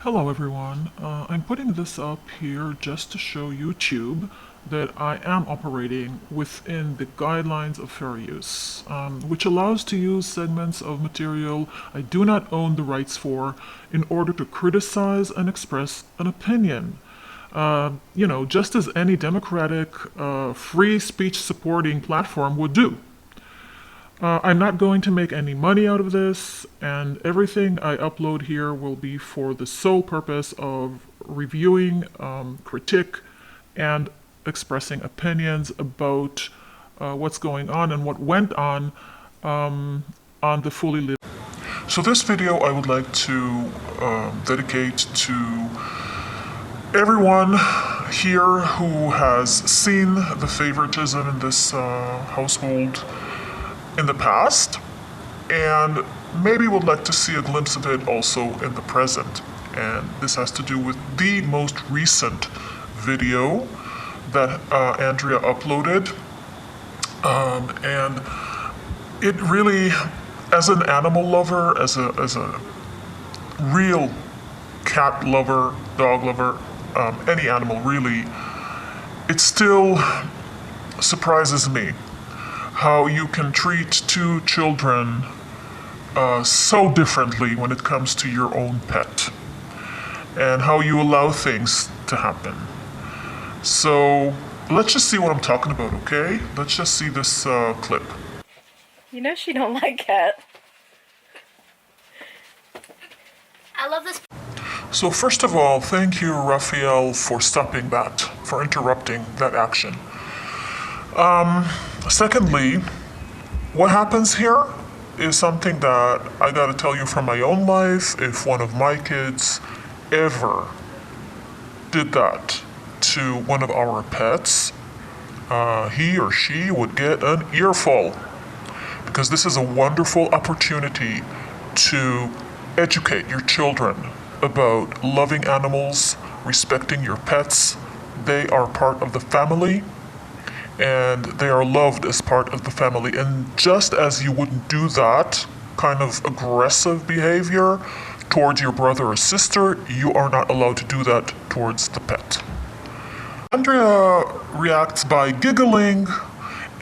Hello everyone, I'm putting this up here just to show YouTube that I am operating within the guidelines of fair use, which allows to use segments of material I do not own the rights for in order to criticize and express an opinion. Just as any democratic, free speech supporting platform would do. I'm not going to make any money out of this, and everything I upload here will be for the sole purpose of reviewing, critique, and expressing opinions about what's going on and what went on the Fully Living. So this video I would like to dedicate to everyone here who has seen the favoritism in this household in the past, and maybe would like to see a glimpse of it also in the present. And this has to do with the most recent video that Andrea uploaded. And it really, as an animal lover, as a real cat lover, dog lover, any animal really, it still surprises me how you can treat two children so differently when it comes to your own pet, and how you allow things to happen. So let's just see what I'm talking about, okay? Let's just see this clip. You know she don't like cat. I love this. So first of all, thank you, Raphael, for stopping that, for interrupting that action. Secondly, what happens here is something that I gotta tell you from my own life. If one of my kids ever did that to one of our pets, he or she would get an earful, because this is a wonderful opportunity to educate your children about loving animals, respecting your pets. They are part of the family, and they are loved as part of the family. And just as you wouldn't do that kind of aggressive behavior towards your brother or sister, you are not allowed to do that towards the pet. Andrea reacts by giggling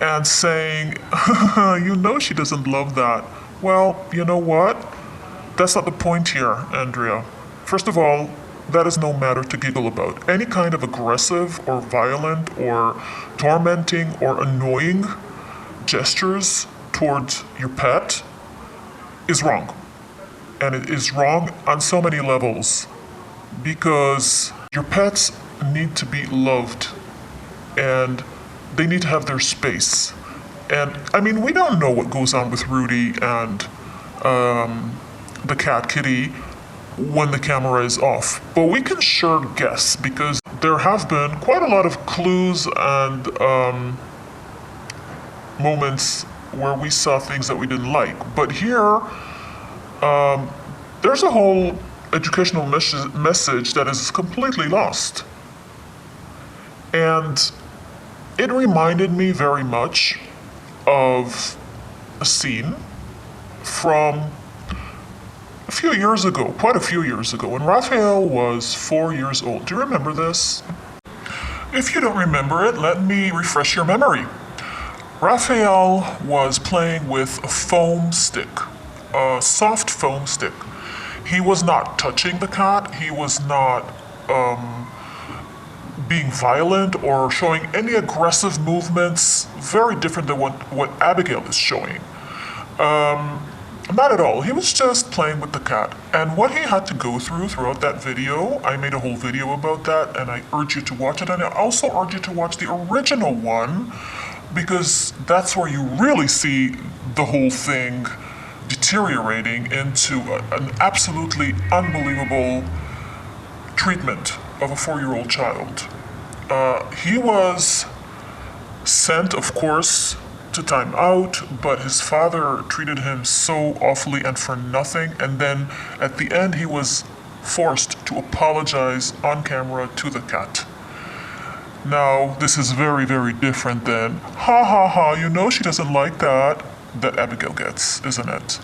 and saying, you know she doesn't love that. Well, you know what? That's not the point here, Andrea. First of all, that is no matter to giggle about. Any kind of aggressive or violent or tormenting or annoying gestures towards your pet is wrong. And it is wrong on so many levels, because your pets need to be loved and they need to have their space. And I mean, we don't know what goes on with Rudy and the cat Kitty when the camera is off, but we can sure guess, because there have been quite a lot of clues and moments where we saw things that we didn't like. But here, there's a whole educational message that is completely lost. And it reminded me very much of a scene from a few years ago, quite a few years ago, when Raphael was 4 years old. Do you remember this? If you don't remember it, let me refresh your memory. Raphael was playing with a foam stick, a soft foam stick. He was not touching the cat. He was not being violent or showing any aggressive movements, very different than what Abigail is showing. Not at all. He was just playing with the cat. And what he had to go through throughout that video, I made a whole video about that, and I urge you to watch it. And I also urge you to watch the original one, because that's where you really see the whole thing deteriorating into an absolutely unbelievable treatment of a 4-year-old child. He was sent, of course, to time out, but his father treated him so awfully and for nothing, and then at the end he was forced to apologize on camera to the cat. Now, this is very, very different than, ha ha ha, you know she doesn't like that Abigail gets, isn't it?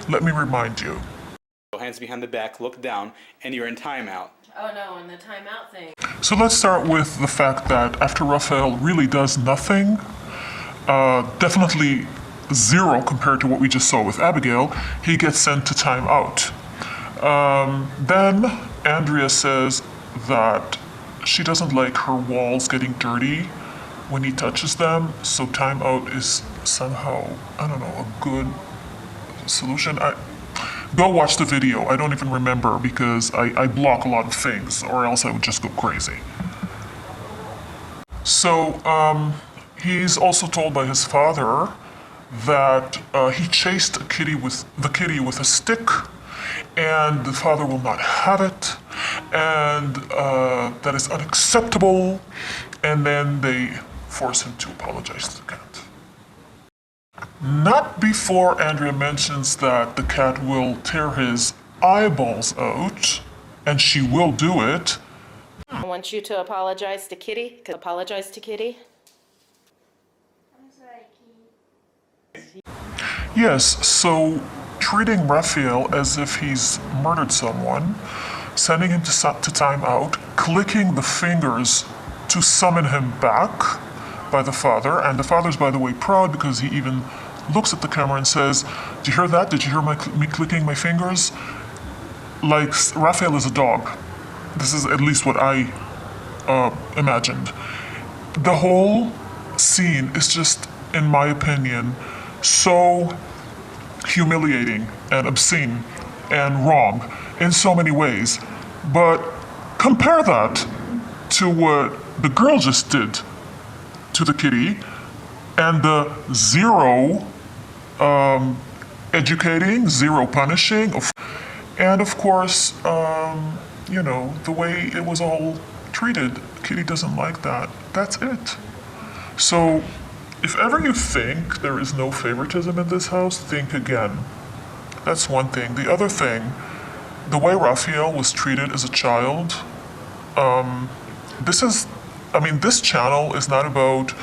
Let me remind you. hands behind the back, look down, and you're in timeout. Oh no, and the timeout thing. So let's start with the fact that after Raphael really does nothing, definitely zero compared to what we just saw with Abigail, he gets sent to timeout. Then Andrea says that she doesn't like her walls getting dirty when he touches them, so timeout is somehow, I don't know, a good solution. Go watch the video. I don't even remember because I block a lot of things, or else I would just go crazy. So he's also told by his father that he chased the kitty with a stick, and the father will not have it, and that is unacceptable. And then they force him to apologize to the cat. Not before Andrea mentions that the cat will tear his eyeballs out, and she will do it. I want you to apologize to Kitty. Apologize to Kitty. I'm sorry, Kitty. Yes, so treating Raphael as if he's murdered someone, sending him to time out, clicking the fingers to summon him back by the father, and the father's, by the way, proud because he even looks at the camera and says, "Did you hear that? Did you hear me clicking my fingers?" Like Raphael is a dog. This is at least what I imagined. The whole scene is just, in my opinion, so humiliating and obscene and wrong in so many ways. But compare that to what the girl just did to the kitty, and the zero educating, zero punishing, and of course, the way it was all treated. Kitty doesn't like that. That's it. So, if ever you think there is no favoritism in this house, think again. That's one thing. The other thing, the way Raphael was treated as a child, this channel is not about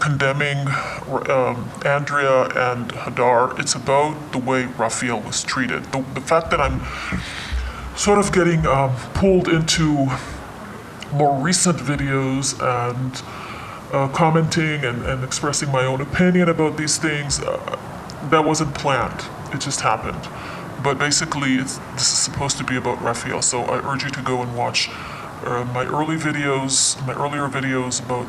condemning Andrea and Hadar. It's about the way Raphael was treated. The fact that I'm sort of getting pulled into more recent videos and commenting and expressing my own opinion about these things, that wasn't planned. It just happened. But basically, this is supposed to be about Raphael, so I urge you to go and watch my earlier videos about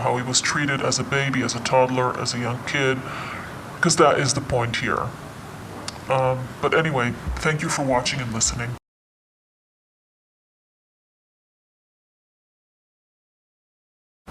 how he was treated as a baby, as a toddler, as a young kid, because that is the point here. But anyway, thank you for watching and listening.